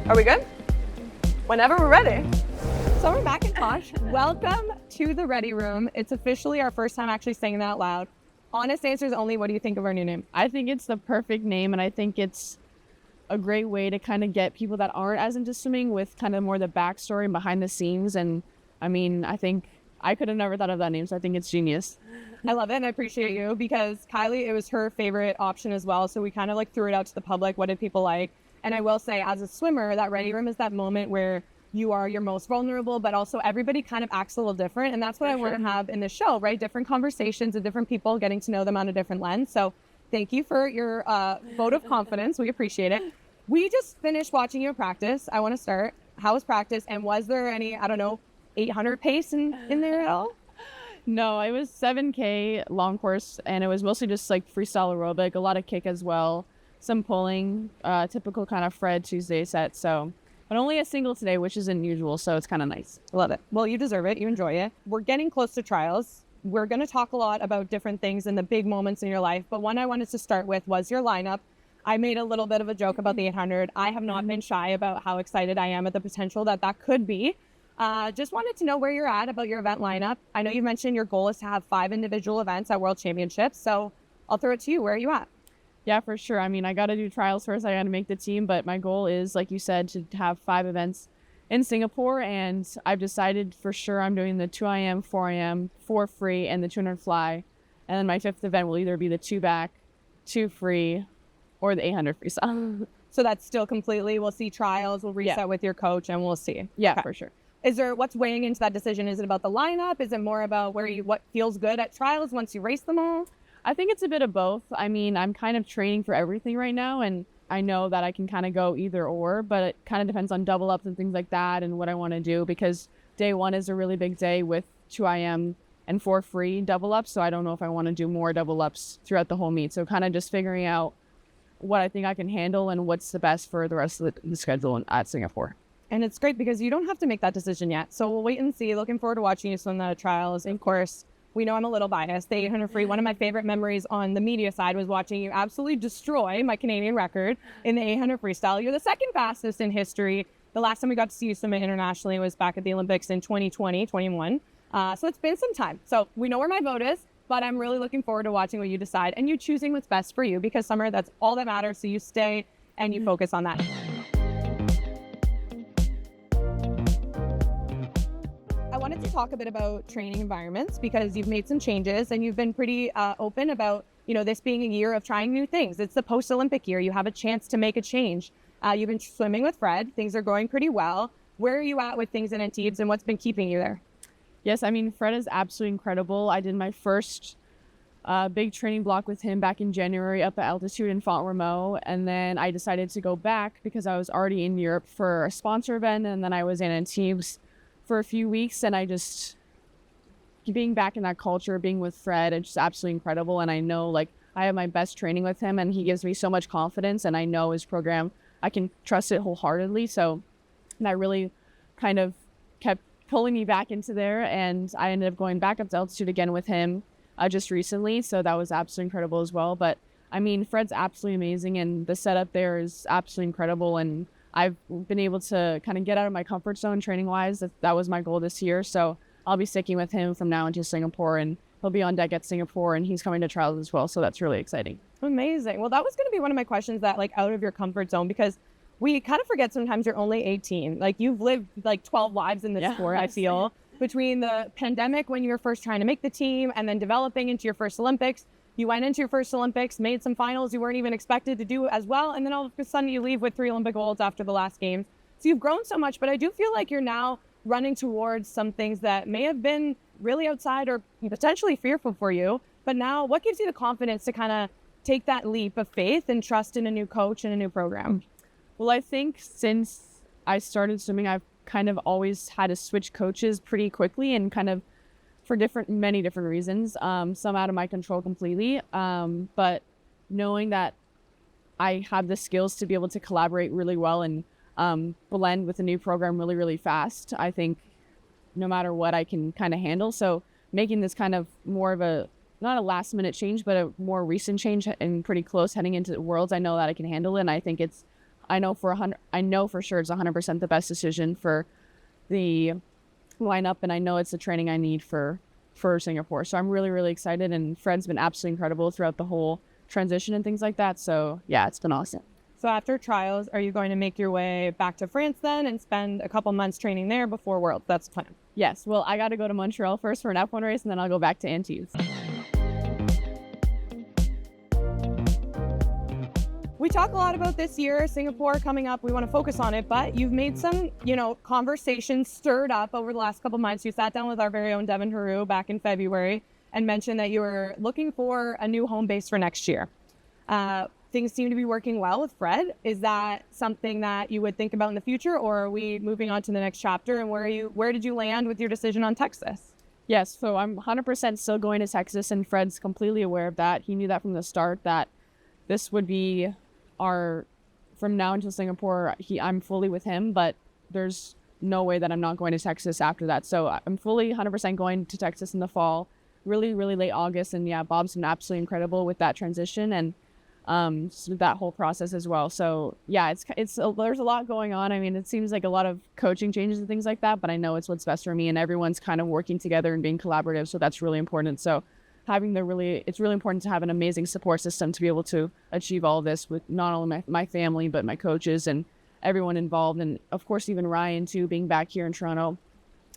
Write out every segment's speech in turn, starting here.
Are we good? Whenever we're ready. So we're back in Tosh. Welcome to the Ready Room. It's officially our first time actually saying that out loud. Honest answers only. What do you think of our new name? I think it's the perfect name, and I think it's a great way to kind of get people that aren't as into swimming with kind of more the backstory and behind the scenes. And I mean, I think I could have never thought of that name, so I think it's genius. I love it, and I appreciate you, because Kylie, it was her favorite option as well. So we kind of like threw it out to the public. What did people like? And I will say, as a swimmer, that Ready Room is that moment where you are your most vulnerable, but also everybody kind of acts a little different. And that's what I want to have in the show, right? Different conversations with different people, getting to know them on a different lens. So thank you for your vote of confidence. We appreciate it. We just finished watching your practice. I want to start. How was practice? And was there any, 800 pace in there at all? No, it was 7K long course, and it was mostly just like freestyle aerobic, a lot of kick as well, some pulling, typical kind of Fred Tuesday set. So, but only a single today, which isn't usual, so it's kind of nice. Love it. Well, you deserve it. You enjoy it. We're getting close to trials. We're going to talk a lot about different things and the big moments in your life. But one I wanted to start with was your lineup. I made a little bit of a joke about the 800. I have not been shy about how excited I am at the potential that could be. Just wanted to know where you're at about your event lineup. I know you mentioned your goal is to have 5 individual events at World Championships. So I'll throw it to you. Where are you at? Yeah, for sure. I mean, I got to do trials first. I got to make the team, but my goal is, like you said, to have 5 events in Singapore. And I've decided for sure I'm doing the 2 IM, 4 IM, 4 free, and the 200 fly. And then my 5th event will either be the 2 back, 2 free, or the 800 freestyle. So that's still completely, we'll see trials, we'll reset with your coach, and we'll see. Yeah, okay. For sure. What's weighing into that decision? Is it about the lineup? Is it more about what feels good at trials once you race them all? I think it's a bit of both. I mean, I'm kind of training for everything right now, and I know that I can kind of go either or, but it kind of depends on double ups and things like that and what I want to do, because day 1 is a really big day with 2 IM and 4 free double ups. So I don't know if I want to do more double ups throughout the whole meet. So kind of just figuring out what I think I can handle and what's the best for the rest of the schedule at Singapore. And it's great because you don't have to make that decision yet. So we'll wait and see. Looking forward to watching you swim that at trials. And of course, we know I'm a little biased. The 800 free, one of my favorite memories on the media side was watching you absolutely destroy my Canadian record in the 800 freestyle. You're the second fastest in history. The last time we got to see you swim it internationally was back at the Olympics in 2020, 21. So it's been some time. So we know where my vote is, but I'm really looking forward to watching what you decide and you choosing what's best for you, because Summer, that's all that matters. So you stay and you focus on that. I wanted to talk a bit about training environments, because you've made some changes and you've been pretty open about, this being a year of trying new things. It's the post-Olympic year. You have a chance to make a change. You've been swimming with Fred. Things are going pretty well. Where are you at with things in Antibes, and what's been keeping you there? Yes, I mean, Fred is absolutely incredible. I did my first big training block with him back in January up at altitude in Font-Romeu, and then I decided to go back because I was already in Europe for a sponsor event, and then I was in Antibes for a few weeks, and I just, being back in that culture, being with Fred, it's just absolutely incredible. And I know I have my best training with him, and he gives me so much confidence, and I know his program, I can trust it wholeheartedly. So that really kind of kept pulling me back into there, and I ended up going back up to altitude again with him just recently. So that was absolutely incredible as well. But I mean, Fred's absolutely amazing, and the setup there is absolutely incredible, and I've been able to kind of get out of my comfort zone training-wise. That was my goal this year. So I'll be sticking with him from now until Singapore, and he'll be on deck at Singapore, and he's coming to trials as well. So that's really exciting. Amazing. Well, that was going to be one of my questions, that out of your comfort zone, because we kind of forget sometimes you're only 18. You've lived 12 lives in this sport, I feel. Between the pandemic when you were first trying to make the team and then developing into your first Olympics. You went into your first Olympics, made some finals you weren't even expected to do as well, and then all of a sudden you leave with 3 Olympic golds after the last games. So you've grown so much, but I do feel like you're now running towards some things that may have been really outside or potentially fearful for you. But now, what gives you the confidence to kind of take that leap of faith and trust in a new coach and a new program? Well, I think since I started swimming, I've kind of always had to switch coaches pretty quickly, and kind of for many different reasons, some out of my control completely. But knowing that I have the skills to be able to collaborate really well and blend with a new program really, really fast, I think no matter what, I can kind of handle. So making this kind of more of a, not a last minute change, but a more recent change and pretty close heading into the Worlds, I know that I can handle it. And I think I know for sure it's 100% the best decision for the lineup, and I know it's the training I need for Singapore. So I'm really, really excited, and Fred's been absolutely incredible throughout the whole transition and things like that. So yeah, it's been awesome. So after trials, are you going to make your way back to France then and spend a couple months training there before Worlds? That's the plan. Yes. Well, I got to go to Montreal first for an F1 race, and then I'll go back to Antibes. We talk a lot about this year, Singapore coming up. We want to focus on it, but you've made some, conversations stirred up over the last couple months. You sat down with our very own Devin Haru back in February and mentioned that you were looking for a new home base for next year. Things seem to be working well with Fred. Is that something that you would think about in the future, or are we moving on to the next chapter? And where did you land with your decision on Texas? Yes, so I'm 100% still going to Texas, and Fred's completely aware of that. He knew that from the start, that this would be from now until Singapore, I'm fully with him, but there's no way that I'm not going to Texas after that. So I'm fully 100% going to Texas in the fall, really, really late August. And yeah, Bob's been absolutely incredible with that transition and that whole process as well. So yeah, there's a lot going on. I mean, it seems like a lot of coaching changes and things like that, but I know it's what's best for me, and everyone's kind of working together and being collaborative. So that's really important. So it's really important to have an amazing support system to be able to achieve all of this with not only my family, but my coaches and everyone involved. And of course, even Ryan too, being back here in Toronto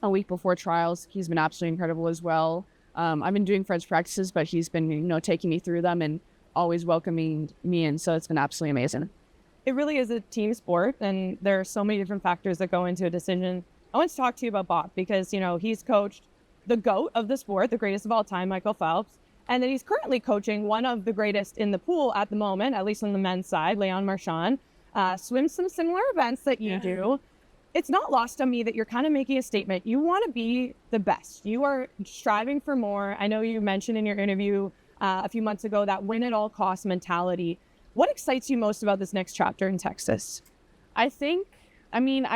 a week before trials, he's been absolutely incredible as well. I've been doing Fred's practices, but he's been, taking me through them and always welcoming me in. So it's been absolutely amazing. It really is a team sport, and there are so many different factors that go into a decision. I want to talk to you about Bob because, he's coached the GOAT of the sport, the greatest of all time, Michael Phelps. And then he's currently coaching one of the greatest in the pool at the moment, at least on the men's side, Leon Marchand, swims some similar events that you do. It's not lost on me that you're kind of making a statement. You want to be the best. You are striving for more. I know you mentioned in your interview a few months ago that win at all costs mentality. What excites you most about this next chapter in Texas? I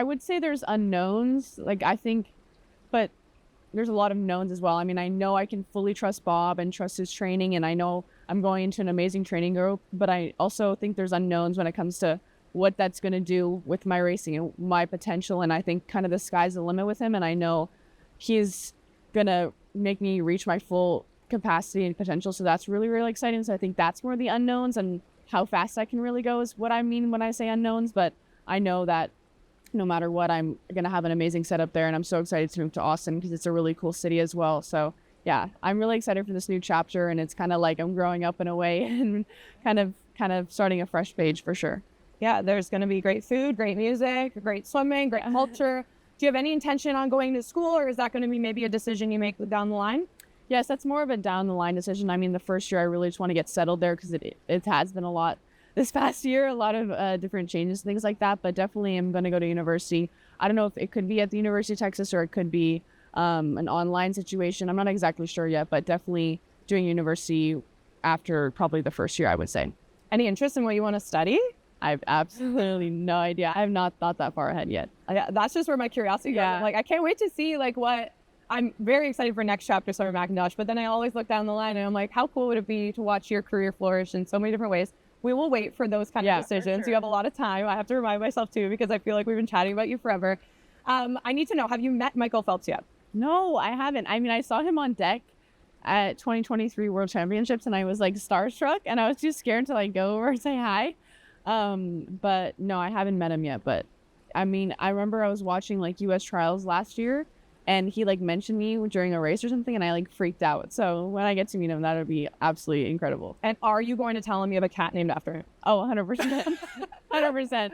would say there's unknowns, but there's a lot of knowns as well. I mean, I know I can fully trust Bob and trust his training, and I know I'm going into an amazing training group, but I also think there's unknowns when it comes to what that's going to do with my racing and my potential. And I think kind of the sky's the limit with him, and I know he's going to make me reach my full capacity and potential. So that's really, really exciting. So I think that's more the unknowns, and how fast I can really go is what I mean when I say unknowns. But I know that no matter what, I'm going to have an amazing setup there, and I'm so excited to move to Austin because it's a really cool city as well. So yeah, I'm really excited for this new chapter, and it's kind of like I'm growing up in a way and kind of starting a fresh page for sure. Yeah, there's going to be great food, great music, great swimming, great culture. Do you have any intention on going to school, or is that going to be maybe a decision you make down the line? Yes, that's more of a down the line decision. I mean, the first year I really just want to get settled there because it has been a lot this past year, a lot of different changes, things like that. But definitely I'm going to go to university. I don't know if it could be at the University of Texas or it could be an online situation. I'm not exactly sure yet, but definitely doing university after probably the first year, I would say. Any interest in what you want to study? I have absolutely no idea. I have not thought that far ahead yet. That's just where my curiosity goes. Yeah. I can't wait to see what I'm very excited for next chapter, Summer McIntosh, but then I always look down the line and I'm like, how cool would it be to watch your career flourish in so many different ways? We will wait for those kind of decisions. Sure. You have a lot of time. I have to remind myself too, because I feel like we've been chatting about you forever. I need to know, have you met Michael Phelps yet? No, I haven't. I mean, I saw him on deck at 2023 World Championships and I was starstruck, and I was too scared to go over and say hi. But no, I haven't met him yet. But I mean, I remember I was watching US trials last year, and he mentioned me during a race or something, and I freaked out. So when I get to meet him, that would be absolutely incredible. And are you going to tell him you have a cat named after him? Oh, 100%. 100%.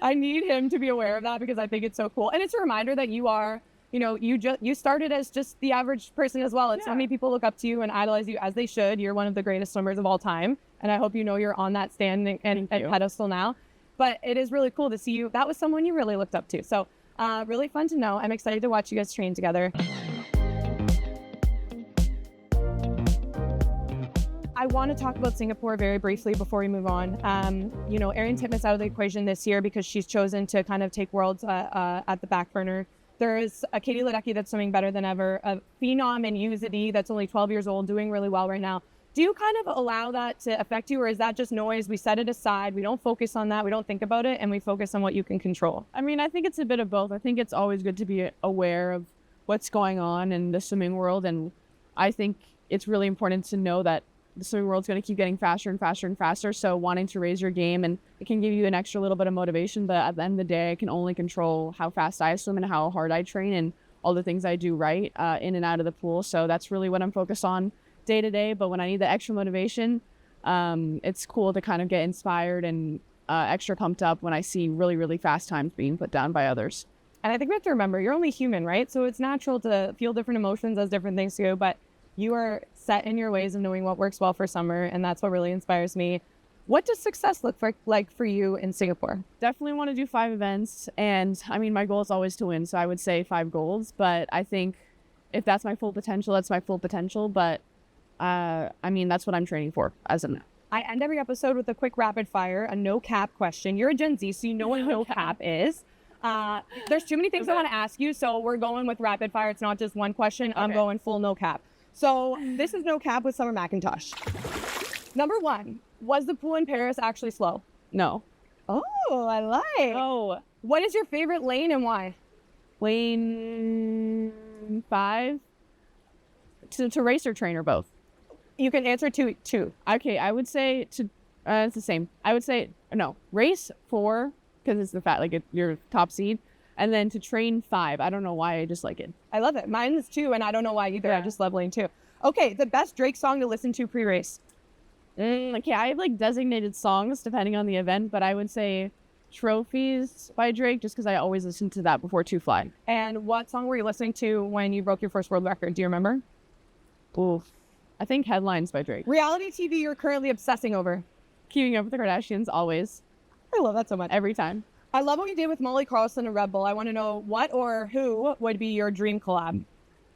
I need him to be aware of that because I think it's so cool. And it's a reminder that you are, you started as just the average person as well. And so many people look up to you and idolize you, as they should. You're one of the greatest swimmers of all time. And I hope you're on that stand and pedestal now. But it is really cool to see you. That was someone you really looked up to. So really fun to know. I'm excited to watch you guys train together. I want to talk about Singapore very briefly before we move on. Erin Titmus out of the equation this year because she's chosen to kind of take Worlds at the back burner. There is a Katie Ledecky that's swimming better than ever, a phenom in UZD that's only 12 years old, doing really well right now. Do you kind of allow that to affect you, or is that just noise? We set it aside. We don't focus on that. We don't think about it, and we focus on what you can control. I mean, I think it's a bit of both. I think it's always good to be aware of what's going on in the swimming world. And I think it's really important to know that the swimming world's going to keep getting faster and faster and faster. So wanting to raise your game, and it can give you an extra little bit of motivation. But at the end of the day, I can only control how fast I swim and how hard I train and all the things I do right in and out of the pool. So that's really what I'm focused on day to day. But when I need the extra motivation, it's cool to kind of get inspired and extra pumped up when I see really, really fast times being put down by others. And I think we have to remember, you're only human, right? So it's natural to feel different emotions as different things go, but you are set in your ways of knowing what works well for Summer, and that's what really inspires me. What does success look like for you in Singapore? Definitely want to do 5 events. And I mean, my goal is always to win. So I would say 5 golds, but I think if that's my full potential, that's my full potential. But I mean, that's what I'm training for as of now. I end every episode with a quick rapid fire, a no cap question. You're a Gen Z, so you know what no cap is. There's too many things I want to ask you, so we're going with rapid fire. It's not just one question. I'm going full no cap. So this is no cap with Summer McIntosh. Number 1, was the pool in Paris actually slow? No. Oh, I like. Oh, What is your favorite lane and why? lane 5 to race or train or both? You can answer two. Okay, I would say it's the same. I would say no, race 4 because it's the your top seed, and then to train 5. I don't know why, I just like it. I love it. Mine is 2, and I don't know why either. Yeah. I just love lane 2. Okay, the best Drake song to listen to pre-race. Okay, I have designated songs depending on the event, but I would say Trophies by Drake just because I always listen to that before 2 Fly. And what song were you listening to when you broke your first world record? Do you remember? Oof. I think Headlines by Drake. Reality TV you're currently obsessing over. Keeping Up with the Kardashians, always, I love that so much. every time. I love what you did with Molly Carlson and Red Bull. I want to know what or who would be your dream collab.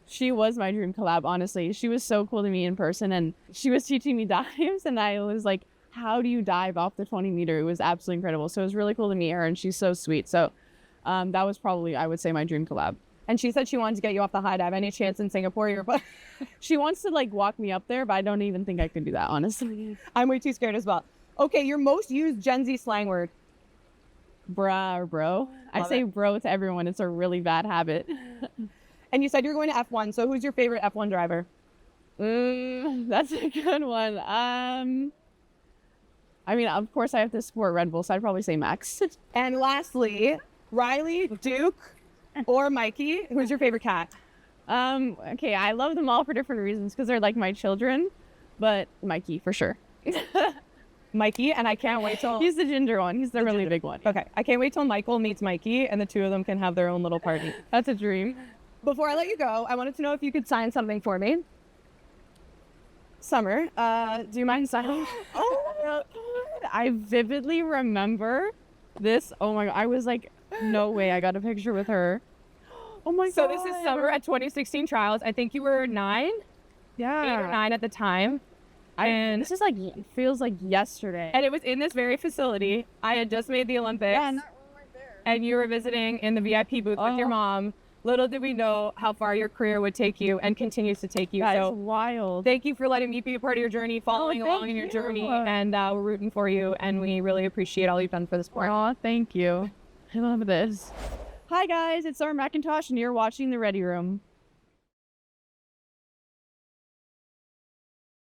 She was my dream collab, honestly. She was so cool to me in person, and she was teaching me dives, and I was like, how do you dive off the 20 meter? It was absolutely incredible. So it was really cool to meet her, and she's so sweet. So that was probably, I would say, my dream collab. And she said she wanted to get you off the high dive. Any chance in Singapore? She wants to walk me up there, but I don't even think I could do that, honestly. I'm way too scared as well. Okay, your most used Gen Z slang word. Bruh or bro. I say bro to everyone. It's a really bad habit. And you said you're going to F1. So who's your favorite F1 driver? That's a good one. I mean, of course I have to support Red Bull, so I'd probably say Max. And lastly, Riley, Duke, or Mikey, who's your favorite cat? Okay, I love them all for different reasons because they're like my children, but Mikey for sure. Mikey, and I can't wait till... He's the ginger one. He's the really big one. Okay, I can't wait till Michael meets Mikey and the two of them can have their own little party. That's a dream. Before I let you go, I wanted to know if you could sign something for me. Summer, do you mind signing? Oh, I vividly remember this. Oh my God. I was like, no way. I got a picture with her. Oh my God. So this is Summer at 2016 trials. I think you were 9? Yeah. 8 or 9 at the time. And this is feels like yesterday. And it was in this very facility. I had just made the Olympics. Yeah, and that room right there. And you were visiting in the VIP booth with your mom. Little did we know how far your career would take you and continues to take you. That so is wild. Thank you for letting me be a part of your journey, following along in your journey. And we're rooting for you. And we really appreciate all you've done for the sport. Aw, thank you. I love this. Hi guys, it's Summer McIntosh and you're watching The Ready Room.